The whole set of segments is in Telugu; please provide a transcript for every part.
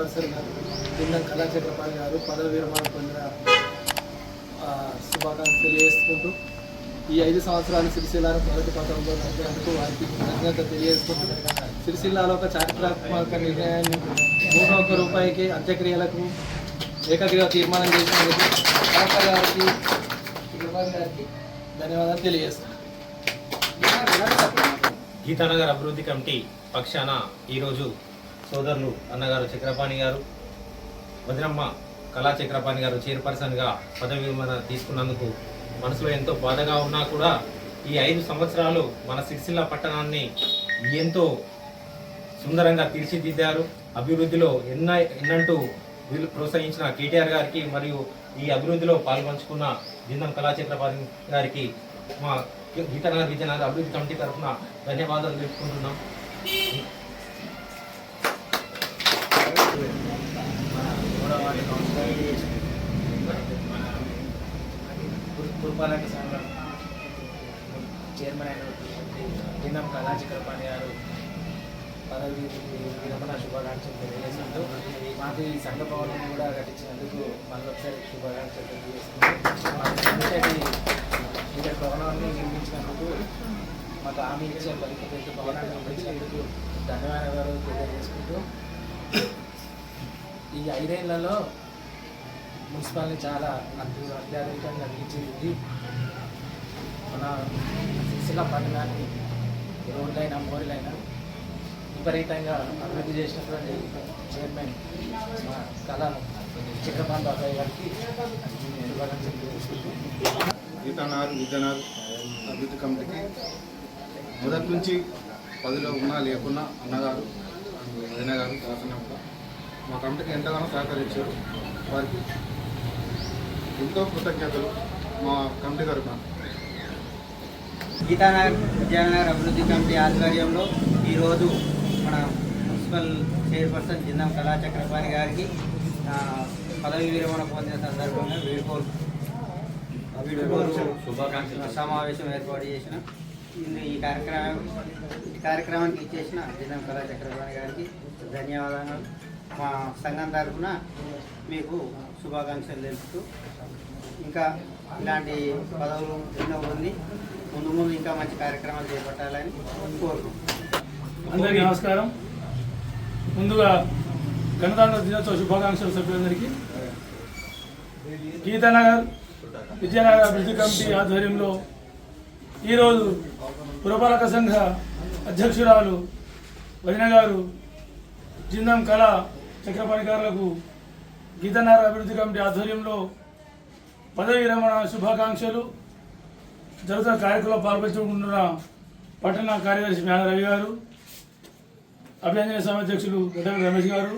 చైర్పర్సన్ జిందం కళాచక్రపాణి గారు పదవి విరమణ పొందిన శుభాకాంక్షలు తెలియజేసుకుంటూ ఈ 5 సంవత్సరాలు సిరిసిల్లాను ప్రగతి పథంలో నడిపినందుకు వారికి కృతజ్ఞత తెలియజేసుకుంటూ సిరిసిల్లాలో ఒక చారిత్రాత్మక నిర్ణయాన్ని ₹1 అంత్యక్రియలకు ఏకగ్రీవ తీర్మానం చేసినందుకు కలెక్టర్ గారికి గారికి ధన్యవాదాలు తెలియజేస్తున్నాను. గీతానగర్ అభివృద్ధి కమిటీ పక్షాన ఈరోజు సోదరులు అన్నగారు చక్రపాణి గారు, వదినమ్మ కళా చక్రపాణి గారు చైర్పర్సన్గా పదవి విరమణ తీసుకున్నందుకు మనసులో ఎంతో బాధగా ఉన్నా కూడా ఈ 5 సంవత్సరాలు మన సిరిసిల్ల పట్టణాన్ని ఎంతో సుందరంగా తీర్చిదిద్దారు. అభివృద్ధిలో ఎన్నంటూ ప్రోత్సహించిన కేటీఆర్ గారికి మరియు ఈ అభివృద్ధిలో పాల్పంచుకున్న జిందం కళా చక్రపాణి గారికి మా గీతానగర్ విజయనగర్ అభివృద్ధి కమిటీ తరఫున ధన్యవాదాలు తెలుపుకుంటున్నాం. పురపాలక సంఘం చైర్మన్ అయినటువంటి జిందం కళా చక్రపాణి గారు పదవి విరమణ శుభాకాంక్షలు తెలియజేస్తుంటూ మాకు ఈ సంఘ భవనం కూడా కట్టించినందుకు మళ్ళొకసారి శుభాకాంక్షలు తెలియజేస్తున్నాం. ఇక్కడ భవనాన్ని నిర్మించినందుకు మాకు హామీ ఇచ్చే పరిస్థితి భవనాన్ని నిర్మించినందుకు ధన్యవాదాలు తెలియజేసుకుంటూ ఈ 5 ఏళ్లలో మున్సిపాలిటీ చాలా అత్యాధునికంగా తీర్చిదిద్ది మన సిరిసిల్ల పట్టణాన్ని రోడ్లైనా మోరీలైనా విపరీతంగా అభివృద్ధి చేసినటువంటి చైర్మన్ మా కళా చక్రపాణి బాబాయ్ గారికి శుభాకాంక్షలు తెలియజేసుకుంటూ గీతానగర్ విజయనగర్ అభివృద్ధి కమిటీకి మొదటి నుంచి పదిలో ఉన్నా లేకున్నా అన్నగారు వదిన గారు శాసనంగా మా కమిటీకి ఎంతగానో సహకరించారు. వారికి ఎంతో కృతజ్ఞతలు మా కమిటీ తరఫున. గీతానగర్ విజయనగర్ అభివృద్ధి కమిటీ ఆధ్వర్యంలో ఈరోజు మన మున్సిపల్ చైర్పర్సన్ జిందం కళా చక్రపాణి గారికి పదవి విరమణ పొందిన సందర్భంగా వీడుకోలు సమావేశం ఏర్పాటు చేసిన ఈ కార్యక్రమానికి ఇచ్చేసిన జిందం కళా చక్రపాణి గారికి ధన్యవాదాలు. మా సంఘం తరఫున మీకు శుభాకాంక్షలు తెలుపుతూ ఇంకా ఇలాంటి పదవులు ఎన్నో ఉంది, ముందు ఇంకా మంచి కార్యక్రమాలు చేపట్టాలని కోరుకుంటున్నాం. అందరికీ నమస్కారం. ముందుగా గణతంత్ర దినోత్సవ శుభాకాంక్షలు సభ్యులందరికీ. గీతానగర్ విజయనగర్ అభివృద్ధి కమిటీ ఆధ్వర్యంలో ఈరోజు పురపాలక సంఘ అధ్యక్షురాలు వదిన గారు జిందం కళా చక్రపాణి గారులకు గీతానగర్ అభివృద్ధి కమిటీ ఆధ్వర్యంలో పదవి విరమణ శుభాకాంక్షలు. జరుగుతున్న కార్యక్రమంలో పాల్పంచుకుంటున్న పట్టణ కార్యదర్శి మేఘ రవి గారు, అభినందన సమితి అధ్యక్షులు గడ్డల రమేష్ గారు,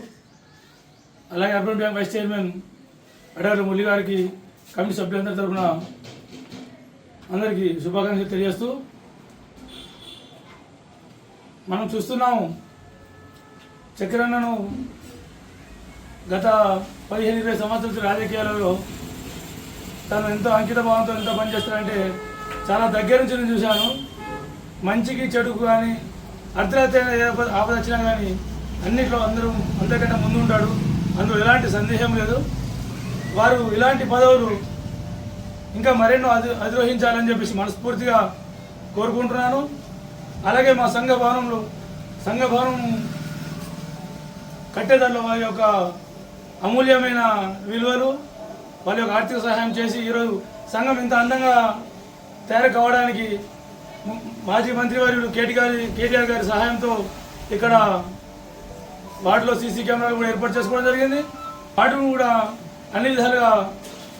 అలాగే అర్బన్ బ్యాంక్ వైస్ చైర్మన్ అడగల మురళి గారికి కమిటీ సభ్యులందరి తరఫున అందరికీ శుభాకాంక్షలు తెలియజేస్తూ, మనం చూస్తున్నాము చక్రన్నను గత 15-20 సంవత్సరాల రాజకీయాలలో తను ఎంతో అంకిత భావంతో ఎంత పనిచేస్తారంటే చాలా దగ్గర నుంచి నేను చూశాను. మంచికి చెడుకు కానీ అర్ధరాత్రి ఆపద వచ్చినా కానీ అన్నింటిలో అందరికంటే ముందు ఉంటాడు. అందులో ఎలాంటి సందేహం లేదు. వారు ఇలాంటి పదవులు ఇంకా మరెన్నో అధిరోహించాలని చెప్పేసి మనస్ఫూర్తిగా కోరుకుంటున్నాను. అలాగే మా సంఘ భవనం కట్టేదారిలో వారి యొక్క అమూల్యమైన విలువలు, వాళ్ళ యొక్క ఆర్థిక సహాయం చేసి ఈరోజు సంఘం ఇంత అందంగా తయారు కావడానికి మాజీ మంత్రివర్యులు కేటీఆర్ గారి సహాయంతో ఇక్కడ వాటిలో సీసీ కెమెరాలు కూడా ఏర్పాటు చేసుకోవడం జరిగింది. వాటిని కూడా అన్ని విధాలుగా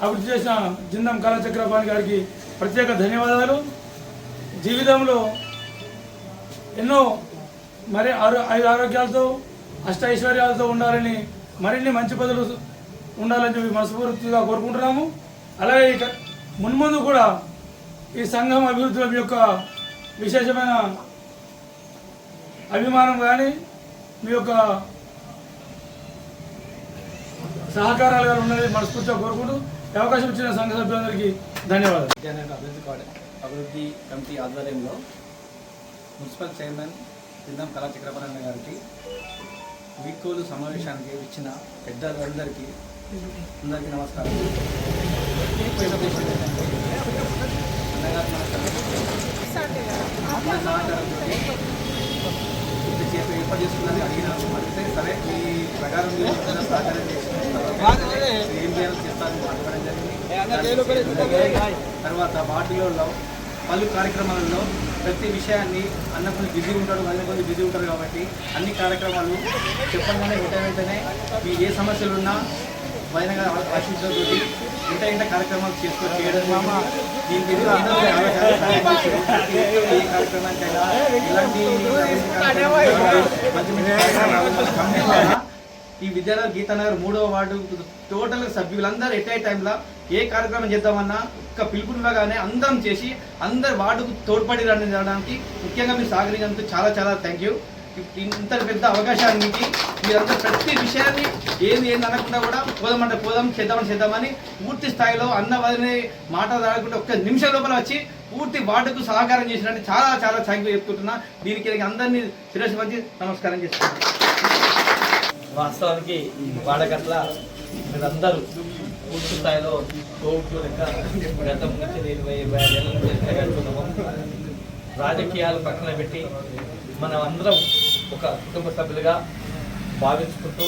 అభివృద్ధి చేసిన జిందం కళా చక్రపాణి గారికి ప్రత్యేక ధన్యవాదాలు. జీవితంలో ఎన్నో ఐదు ఆరోగ్యాలతో అష్టైశ్వర్యాలతో ఉండాలని, మరిన్ని మంచి పదవులు ఉండాలని చెప్పి మనస్ఫూర్తిగా కోరుకుంటున్నాము. అలాగే ఇక మున్ముందు కూడా ఈ సంఘం అభివృద్ధిలో మీ యొక్క విశేషమైన అభిమానం కానీ మీ యొక్క సహకారాలు కానీ ఉన్నది మనస్ఫూర్తిగా కోరుకుంటూ అవకాశం ఇచ్చిన సంఘ సభ్యులందరికీ ధన్యవాదాలు. అభివృద్ధి కమిటీ ఆధ్వర్యంలో మున్సిపల్ చైర్మన్ జిందం కళా చక్రపాణి గారికి వీడ్కోలు సమావేశానికి ఇచ్చిన పెద్దలందరికీ నమస్కారం. ముఖ్య ఉద్దేశం ఏంటంటే అన్నగారు మన సమాచారంతో ఇంతసేపు ఏర్పాటు చేసుకున్నది అడిగినాను. అడిగితే సరే ఈ ప్రకారం మీరు సహకారం చేసిన ఏం చేయాలో చేస్తారని మాట్లాడడం జరిగింది. తర్వాత వాటిలో పలు కార్యక్రమాలలో ప్రతి విషయాన్ని అన్న కొంచెం బిజీ ఉంటాడు, వదిన కొంచెం బిజీ ఉంటారు కాబట్టి అన్ని కార్యక్రమాలు చెప్పగానే వెంటనే మీ ఏ సమస్యలు ఉన్నా వదిన గారు ఆశీస్సులతో ఇంట కార్యక్రమాలు చేయడం దీనికి ఏ కార్యక్రమానికైనా ఇలాంటి ఈ విద్యానగర్ గీతానగర్ 3వ వార్డు టోటల్ సభ్యులందరూ ఎట్ ఏ టైంలో ఏ కార్యక్రమం చేద్దామన్నా ఒక్క పిలుపునివ్వగానే అందరం చేసి అందరు వార్డుకు తోడ్పడి రావడానికి ముఖ్యంగా మీరు సహకరించినందుకు చాలా చాలా థ్యాంక్ యూ. ఇంత పెద్ద అవకాశానికి మీరంతా ప్రతి విషయాన్ని ఏది అనకుండా కూడా పోదాం చేద్దామని పూర్తి స్థాయిలో అన్న వదిలే మాట రాకుండా ఒక్క నిమిషం లోపల వచ్చి పూర్తి వార్డుకు సహకారం చేసినట్టు చాలా చాలా థ్యాంక్ యూ చెప్పుకుంటున్నా. దీనికి అందరినీ శిరస్సు వంచి నమస్కారం చేస్తున్నాను. వాస్తవానికి వాడకట్ల మీరందరూ పూర్తి స్థాయిలో కోవిడ్ లెక్క గతం నుంచి 25 ఏళ్ళ నుంచి గడుపుతున్నాము. రాజకీయాలు పక్కన పెట్టి మనం అందరం ఒక కుటుంబ సభ్యులుగా భావించుకుంటూ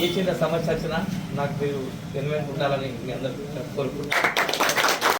ఏ చిన్న సమస్య వచ్చినా నాకు మీరు ఎన్వెంట్ ఉండాలని మీ అందరూ కోరుకుంటున్నాను.